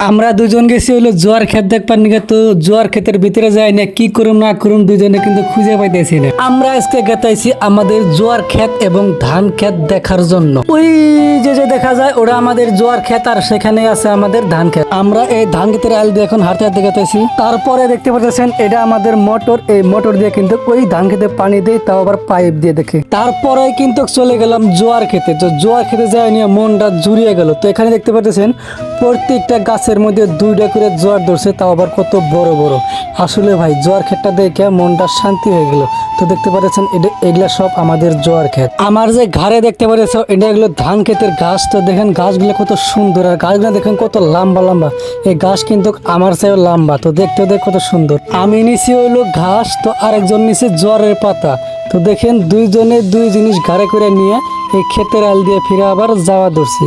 আমরা দুজন গেছি হইলো জোয়ার ক্ষেত দেখবার নিকে। তো জোয়ার ক্ষেতের ভিতরে যাই না, কি করুম না করুম দুজনে কিন্তু খুঁজে পাইতেছি না। আমরা আজকে গেতাইছি আমাদের জোয়ার ক্ষেত এবং ধান ক্ষেত দেখার জন্য। ওই যে দেখা যায় ওরা আমাদের জোয়ার ক্ষেত, আর সেখানে আছে আমাদের ধান ক্ষেত। আমরা এই ধান ক্ষেতের আল দিয়ে এখন হাঁটতে হাঁটতে গেতাইছি। তারপরে দেখতে পাচ্ছেন এটা আমাদের মোটর, এই মোটর দিয়ে কিন্তু ওই ধান খেতে পানি দেয়, তাও আবার পাইপ দিয়ে দেখে। তারপরে কিন্তু চলে গেলাম জোয়ার খেতে। তো জোয়ার খেতে যাই নিয়ে মনটা জুড়িয়ে গেল। তো এখানে দেখতে পাচ্ছেন প্রত্যেকটা গাছের মধ্যে দুইটা করে জোয়ার ধরছে, তাও আবার কত বড় বড়। আসলে ভাই জোয়ার ক্ষেতটা দেখে মনটা শান্তি হয়ে গেল। তো দেখতে পাচ্ছেন এগুলা সব আমাদের জোয়ার ক্ষেত। আমার যে ঘাড়ে দেখতে পাচ্ছ এটা এগুলো ধান ক্ষেতের গাছ। তো দেখেন গাছগুলো কত সুন্দর, আর গাছগুলো দেখেন কত লম্বা লম্বা। এই গাছ কিন্তু আমার চেয়েও লম্বা। তো দেখতে কত সুন্দর। আমি নিছি হইলো ঘাস, তো আরেকজন নিছে জোয়ারের পাতা। তো দেখেন দুইজনে দুই জিনিস ঘাড়ে করে নিয়ে এই ক্ষেতের আল দিয়ে ফিরে আবার যাওয়া ধরছি।